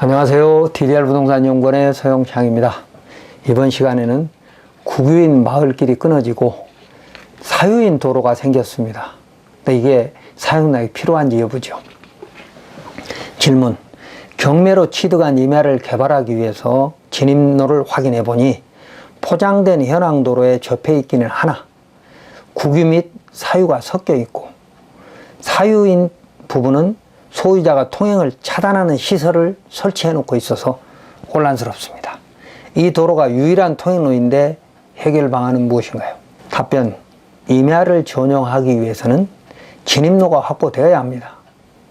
안녕하세요. DDR 부동산 연구원의 서영창입니다. 이번 시간에는 국유인 마을길이 끊어지고 사유인 도로가 생겼습니다. 근데 이게 사용락이 필요한지 여부죠. 질문: 경매로 취득한 임야를 개발하기 위해서 진입로를 확인해 보니 포장된 현황도로에 접해 있기는 하나 국유 및 사유가 섞여 있고, 사유인 부분은 소유자가 통행을 차단하는 시설을 설치해 놓고 있어서 혼란스럽습니다. 이 도로가 유일한 통행로인데 해결 방안은 무엇인가요? 답변: 임야를 전용하기 위해서는 진입로가 확보되어야 합니다.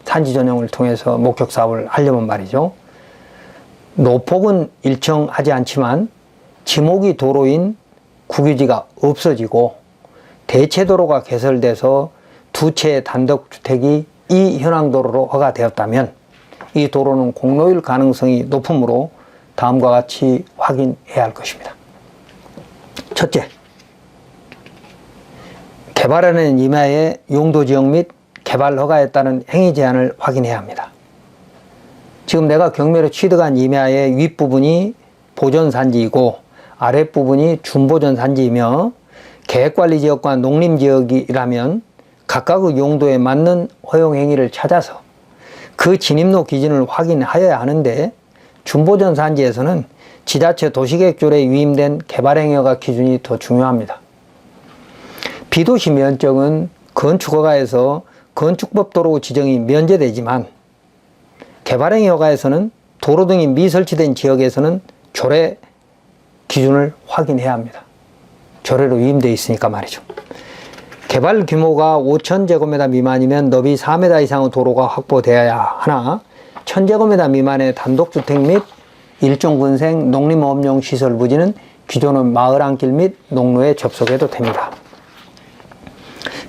산지 전용을 통해서 목적 사업을 하려면 말이죠. 노폭은 일정하지 않지만 지목이 도로인 국유지가 없어지고 대체도로가 개설돼서 두 채의 단독주택이 이 현황도로로 허가되었다면 이 도로는 공로일 가능성이 높으므로 다음과 같이 확인해야 할 것입니다. 첫째, 개발하는 임야의 용도지역 및 개발 허가에 따른 행위 제한을 확인해야 합니다. 지금 내가 경매로 취득한 임야의 윗부분이 보전산지이고 아랫부분이 준보전산지이며 계획관리지역과 농림지역이라면 각각의 용도에 맞는 허용행위를 찾아서 그 진입로 기준을 확인하여야 하는데, 준보전산지에서는 지자체 도시계획조례에 위임된 개발행위허가 기준이 더 중요합니다. 비도시 면적은 건축허가에서 건축법 도로 지정이 면제되지만 개발행위허가에서는 도로 등이 미설치된 지역에서는 조례 기준을 확인해야 합니다. 조례로 위임되어 있으니까 말이죠. 개발 규모가 5,000제곱미터 미만이면 너비 4m 이상의 도로가 확보되어야 하나 1,000제곱미터 미만의 단독주택 및 일종근생 농림업용 시설 부지는 기존의 마을 안길 및 농로에 접속해도 됩니다.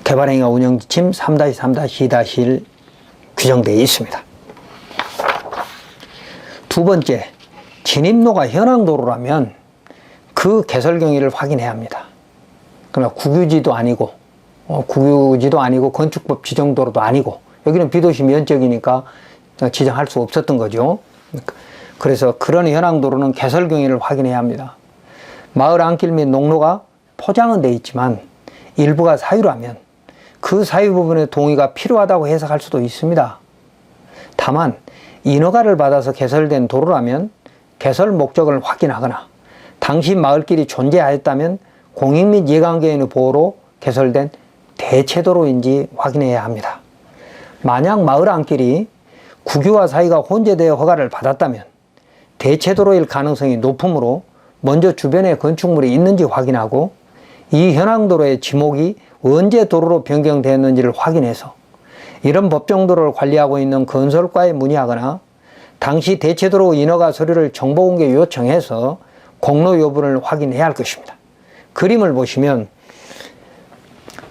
개발행위가 운영지침 3-3-2-1 규정되어 있습니다. 두 번째, 진입로가 현황도로라면 그 개설 경위를 확인해야 합니다. 그러나 국유지도 아니고 건축법 지정도로도 아니고, 여기는 비도시 면적이니까 지정할 수 없었던 거죠. 그래서 그런 현황도로는 개설 경위를 확인해야 합니다. 마을 안길 및 농로가 포장은 돼 있지만 일부가 사유라면 그 사유 부분의 동의가 필요하다고 해석할 수도 있습니다. 다만 인허가를 받아서 개설된 도로라면 개설 목적을 확인하거나 당시 마을길이 존재하였다면 공익 및 이해관계인의 보호로 개설된 대체도로인지 확인해야 합니다. 만약 마을 안길이 국유와 사유가 혼재되어 허가를 받았다면 대체도로일 가능성이 높으므로 먼저 주변에 건축물이 있는지 확인하고 이 현황도로의 지목이 언제 도로로 변경되었는지를 확인해서 이런 법정도로를 관리하고 있는 건설과에 문의하거나 당시 대체도로 인허가 서류를 정보공개 요청해서 공로 여부를 확인해야 할 것입니다. 그림을 보시면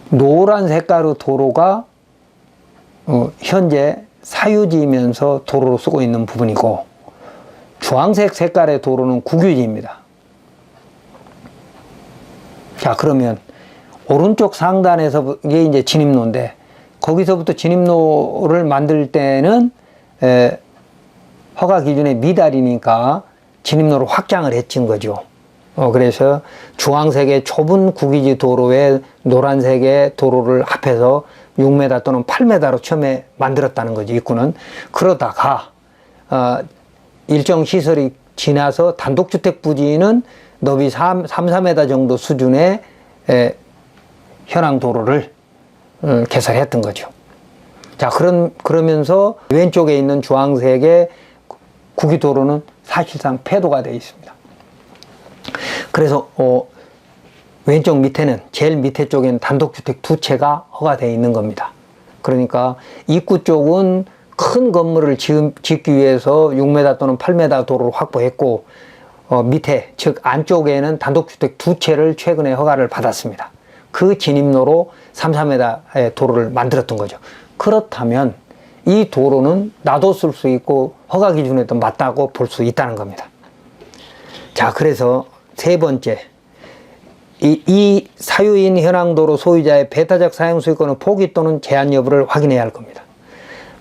노란 색깔의 도로가 현재 사유지이면서 도로로 쓰고 있는 부분이고, 주황색 색깔의 도로는 국유지입니다. 자, 그러면 오른쪽 상단에서 이게 이제 진입로인데, 거기서부터 진입로를 만들 때는 허가 기준에 미달이니까 진입로를 확장을 했진 거죠. 그래서 주황색의 좁은 국유지 도로에 노란색의 도로를 합해서 6m 또는 8m로 처음에 만들었다는 거죠, 입구는. 그러다가 일정 시설이 지나서 단독주택 부지는 너비 3-4m 정도 수준의 현황 도로를 개설했던 거죠. 자, 그러면서 왼쪽에 있는 주황색의 국유 도로는 사실상 폐도가 되어 있습니다. 그래서 왼쪽 밑에는, 제일 밑에 쪽에는 단독주택 두 채가 허가되어 있는 겁니다. 그러니까 입구 쪽은 큰 건물을 짓기 위해서 6m 또는 8m 도로를 확보했고, 밑에 즉 안쪽에는 단독주택 두 채를 최근에 허가를 받았습니다. 그 진입로로 3-4m의 도로를 만들었던 거죠. 그렇다면 이 도로는 놔뒀을 수 있고 허가 기준에도 맞다고 볼 수 있다는 겁니다. 자, 그래서 세 번째, 이 사유인 현황도로 소유자의 배타적 사용 소유권의 포기 또는 제한 여부를 확인해야 할 겁니다.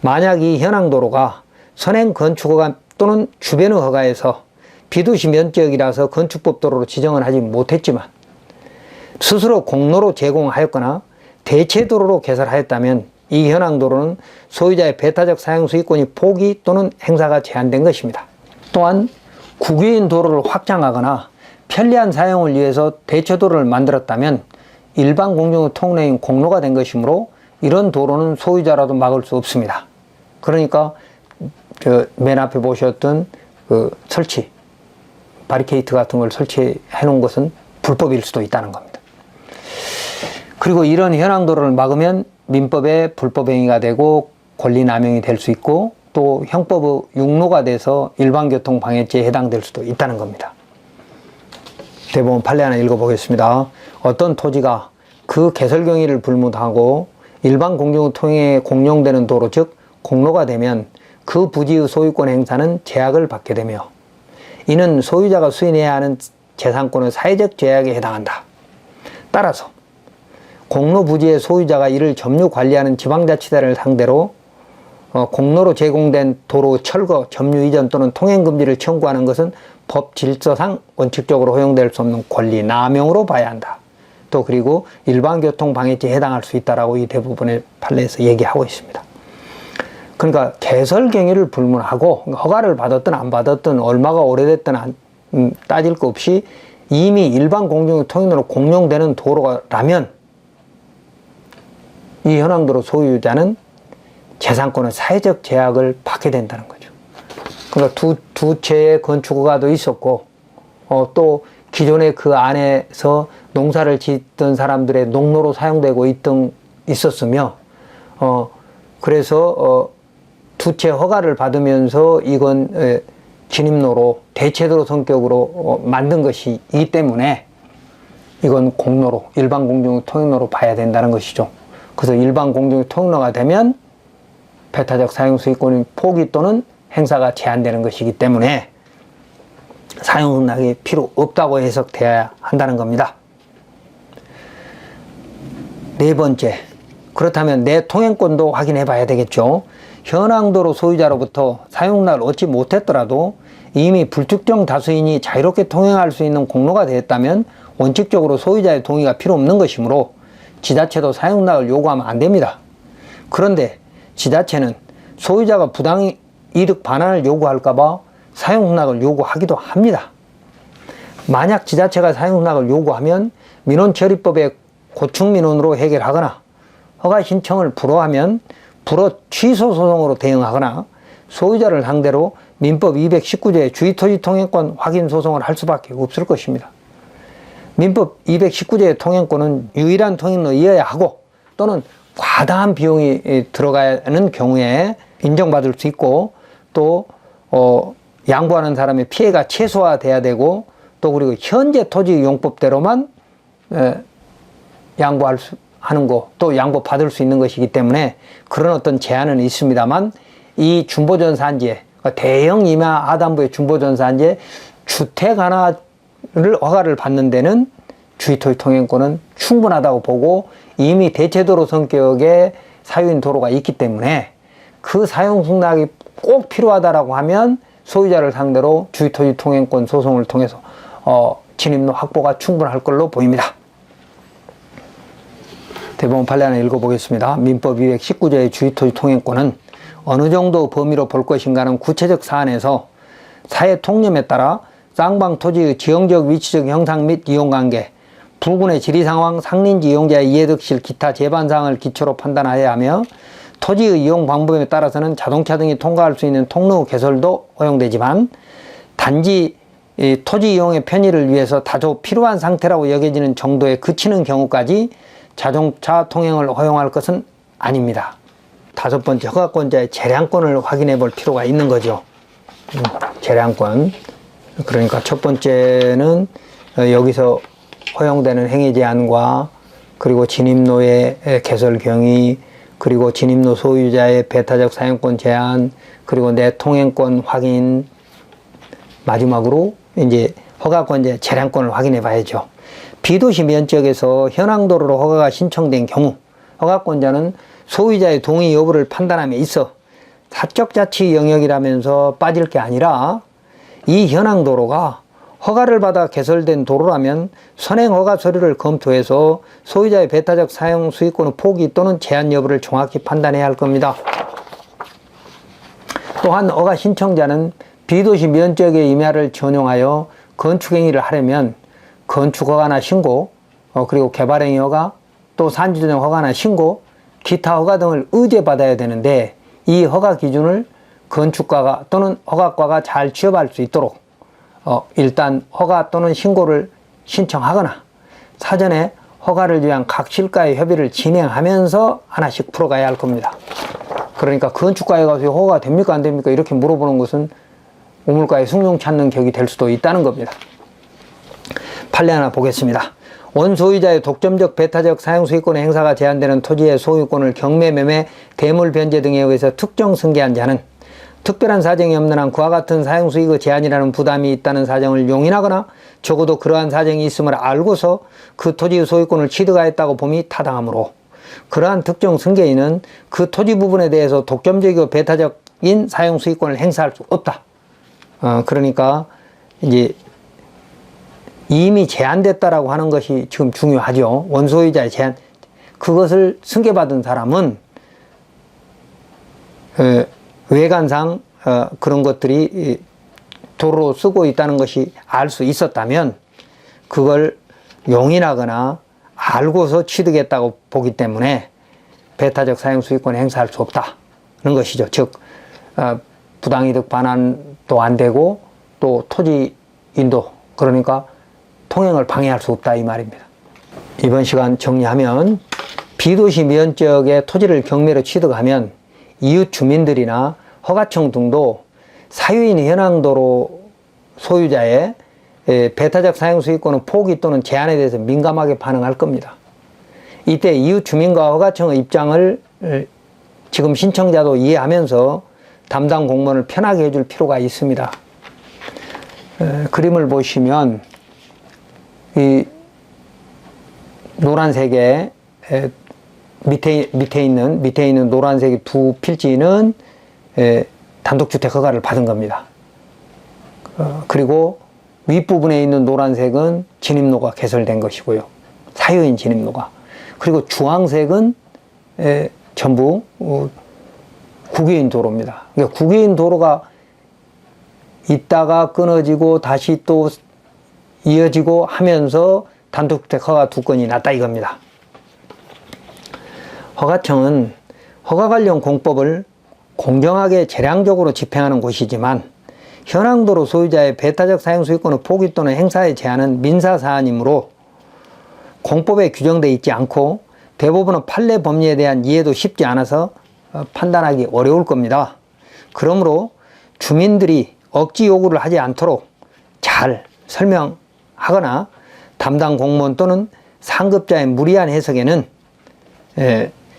만약 이 현황도로가 선행 건축허가 또는 주변의 허가에서 비도시 면적이라서 건축법 도로로 지정은 하지 못했지만 스스로 공로로 제공하였거나 대체 도로로 개설하였다면 이 현황 도로는 소유자의 배타적 사용 수익권이 포기 또는 행사가 제한된 것입니다. 또한 국유인 도로를 확장하거나 편리한 사용을 위해서 대체 도로를 만들었다면 일반 공중의 통로인 공로가 된 것이므로 이런 도로는 소유자라도 막을 수 없습니다. 그러니까 맨 앞에 보셨던 설치, 바리케이트 같은 걸 설치해 놓은 것은 불법일 수도 있다는 겁니다. 그리고 이런 현황 도로를 막으면 민법의 불법 행위가 되고 권리 남용이 될 수 있고 또 형법의 육로가 돼서 일반교통 방해죄에 해당될 수도 있다는 겁니다. 대법원 판례 하나 읽어보겠습니다. 어떤 토지가 그 개설 경위를 불문하고 일반 공중 통행에 공용되는 도로 즉 공로가 되면 그 부지의 소유권 행사는 제약을 받게 되며 이는 소유자가 수인해야 하는 재산권의 사회적 제약에 해당한다. 따라서 공로 부지의 소유자가 이를 점유 관리하는 지방자치단을 상대로 공로로 제공된 도로 철거, 점유 이전 또는 통행 금지를 청구하는 것은 법 질서상 원칙적으로 허용될 수 없는 권리 남용으로 봐야 한다. 또 그리고 일반교통 방해죄에 해당할 수 있다라고 이 대부분의 판례에서 얘기하고 있습니다. 그러니까 개설 경위를 불문하고 허가를 받았든 안 받았든 얼마가 오래됐든 따질 것 없이 이미 일반 공중 통행로로 공용되는 도로라면 이 현황도로 소유자는 재산권의 사회적 제약을 받게 된다는 거죠. 그러니까 두 채의 건축 허가도 있었고 또 기존에 그 안에서 농사를 짓던 사람들의 농로로 사용되고 있었으며 그래서 두 채 허가를 받으면서 이건 진입로로 대체도로 성격으로 만든 것이기 때문에 이건 공로로 일반 공중 통행로로 봐야 된다는 것이죠. 그래서 일반 공중 통행로가 되면 배타적 사용 수익권의 포기 또는 행사가 제한되는 것이기 때문에 사용 승낙이 필요 없다고 해석되어야 한다는 겁니다. 네 번째, 그렇다면 내 통행권도 확인해 봐야 되겠죠. 현황도로 소유자로부터 사용락을 얻지 못했더라도 이미 불특정 다수인이 자유롭게 통행할 수 있는 공로가 되었다면 원칙적으로 소유자의 동의가 필요 없는 것이므로 지자체도 사용락을 요구하면 안 됩니다. 그런데 지자체는 소유자가 부당이득 반환을 요구할까봐 사용락을 요구하기도 합니다. 만약 지자체가 사용락을 요구하면 민원처리법의 고충민원으로 해결하거나 허가 신청을 불허하면 불허 취소 소송으로 대응하거나 소유자를 상대로 민법 219조의 주의토지 통행권 확인 소송을 할 수밖에 없을 것입니다. 민법 219조의 통행권은 유일한 통행로이어야 하고 또는 과다한 비용이 들어가는 경우에 인정받을 수 있고 또 양보하는 사람의 피해가 최소화돼야 되고 또 그리고 현재 토지 용법대로만 양보할 수 하는 거, 또 양보 받을 수 있는 것이기 때문에 그런 어떤 제한은 있습니다만 이 준보전산지에 대형 임야 하단부의 준보전산지에 주택 하나를 허가를 받는 데는 주의토지 통행권은 충분하다고 보고 이미 대체도로 성격의 사유인 도로가 있기 때문에 그 사용 승낙이 꼭 필요하다라고 하면 소유자를 상대로 주의토지 통행권 소송을 통해서 진입로 확보가 충분할 걸로 보입니다. 대법원 판례 하나 읽어보겠습니다. 민법 219조의 주의토지 통행권은 어느 정도 범위로 볼 것인가는 구체적 사안에서 사회 통념에 따라 쌍방 토지의 지형적 위치적 형상 및 이용관계, 부근의 지리상황, 상린지 이용자의 이해득실, 기타 제반사항을 기초로 판단하여야 하며 토지의 이용 방법에 따라서는 자동차 등이 통과할 수 있는 통로 개설도 허용되지만 단지 토지 이용의 편의를 위해서 다소 필요한 상태라고 여겨지는 정도에 그치는 경우까지 자동차 통행을 허용할 것은 아닙니다. 다섯 번째, 허가권자의 재량권을 확인해 볼 필요가 있는 거죠. 재량권. 그러니까 첫 번째는 여기서 허용되는 행위 제한과 그리고 진입로의 개설 경위, 그리고 진입로 소유자의 배타적 사용권 제한, 그리고 내 통행권 확인, 마지막으로 이제 허가권자의 재량권을 확인해 봐야죠. 비도시 면적에서 현황도로로 허가가 신청된 경우 허가권자는 소유자의 동의 여부를 판단함에 있어 사적자치 영역이라면서 빠질 게 아니라 이 현황도로가 허가를 받아 개설된 도로라면 선행허가 서류를 검토해서 소유자의 배타적 사용 수익권의 포기 또는 제한 여부를 정확히 판단해야 할 겁니다. 또한 허가 신청자는 비도시 면적의 임야를 전용하여 건축행위를 하려면 건축허가나 신고, 그리고 개발행위 허가, 또 산지조정 허가나 신고, 기타 허가 등을 의제받아야 되는데 이 허가 기준을 건축가가 또는 허가과가 잘 취업할 수 있도록 일단 허가 또는 신고를 신청하거나 사전에 허가를 위한 각 실과의 협의를 진행하면서 하나씩 풀어가야 할 겁니다. 그러니까 건축가에 가서 허가가 됩니까 안 됩니까 이렇게 물어보는 것은 우물가에 숭늉 찾는 격이 될 수도 있다는 겁니다. 판례 하나 보겠습니다. 원소유자의 독점적 배타적 사용수익권의 행사가 제한되는 토지의 소유권을 경매, 매매, 대물 변제 등에 의해서 특정 승계한 자는 특별한 사정이 없는 한 그와 같은 사용수익의 제한이라는 부담이 있다는 사정을 용인하거나 적어도 그러한 사정이 있음을 알고서 그 토지의 소유권을 취득하였다고 봄이 타당하므로 그러한 특정 승계인은 그 토지 부분에 대해서 독점적이고 배타적인 사용수익권을 행사할 수 없다. 그러니까 이제 이미 제한됐다라고 하는 것이 지금 중요하죠. 원소유자의 제한. 그것을 승계받은 사람은 외관상 그런 것들이 도로로 쓰고 있다는 것이 알 수 있었다면 그걸 용인하거나 알고서 취득했다고 보기 때문에 배타적 사용수익권 행사할 수 없다는 것이죠. 즉 부당이득 반환도 안 되고 또 토지 인도, 그러니까 통행을 방해할 수 없다 이 말입니다. 이번 시간 정리하면 비도시 면적의 토지를 경매로 취득하면 이웃 주민들이나 허가청 등도 사유인 현황도로 소유자의 배타적 사용수익권의 포기 또는 제한에 대해서 민감하게 반응할 겁니다. 이때 이웃 주민과 허가청의 입장을 지금 신청자도 이해하면서 담당 공무원을 편하게 해줄 필요가 있습니다. 그림을 보시면 이 노란색의 밑에 있는 노란색의 두 필지는 단독주택 허가를 받은 겁니다. 그리고 윗부분에 있는 노란색은 진입로가 개설된 것이고요. 사유인 진입로가. 그리고 주황색은 전부 국유인 도로입니다. 그러니까 국유인 도로가 있다가 끊어지고 다시 또 이어지고 하면서 단독주택 허가 2건이 났다 이겁니다. 허가청은 허가 관련 공법을 공정하게 재량적으로 집행하는 곳이지만 현황도로 소유자의 배타적 사용수익권의 포기 또는 행사의 제한은 민사사안이므로 공법에 규정되어 있지 않고 대부분은 판례 법리에 대한 이해도 쉽지 않아서 판단하기 어려울 겁니다. 그러므로 주민들이 억지 요구를 하지 않도록 잘 설명하거나 담당 공무원 또는 상급자의 무리한 해석에는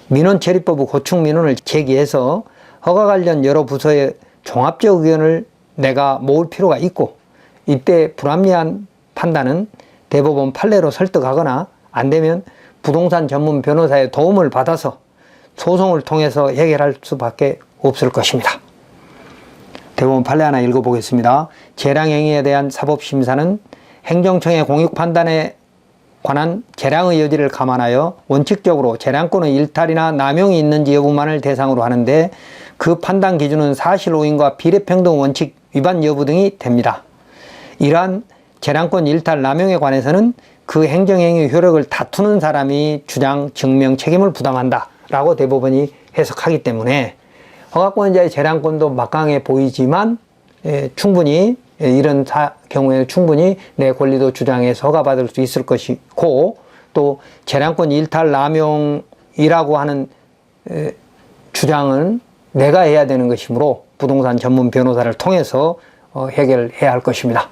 민원처리법의 고충 민원을 제기해서 허가 관련 여러 부서의 종합적 의견을 내가 모을 필요가 있고, 이때 불합리한 판단은 대법원 판례로 설득하거나 안되면 부동산 전문 변호사의 도움을 받아서 소송을 통해서 해결할 수밖에 없을 것입니다. 대법원 판례 하나 읽어보겠습니다. 재량행위에 대한 사법심사는 행정청의 공익판단에 관한 재량의 여지를 감안하여 원칙적으로 재량권의 일탈이나 남용이 있는지 여부만을 대상으로 하는데 그 판단 기준은 사실 오인과 비례평등 원칙 위반 여부 등이 됩니다. 이러한 재량권 일탈 남용에 관해서는 그 행정행위 효력을 다투는 사람이 주장, 증명, 책임을 부담한다 라고 대법원이 해석하기 때문에 허가권자의 재량권도 막강해 보이지만 충분히 이런 경우에는 충분히 내 권리도 주장해서 허가받을 수 있을 것이고, 또 재량권 일탈 남용이라고 하는 주장은 내가 해야 되는 것이므로 부동산 전문 변호사를 통해서 해결해야 할 것입니다.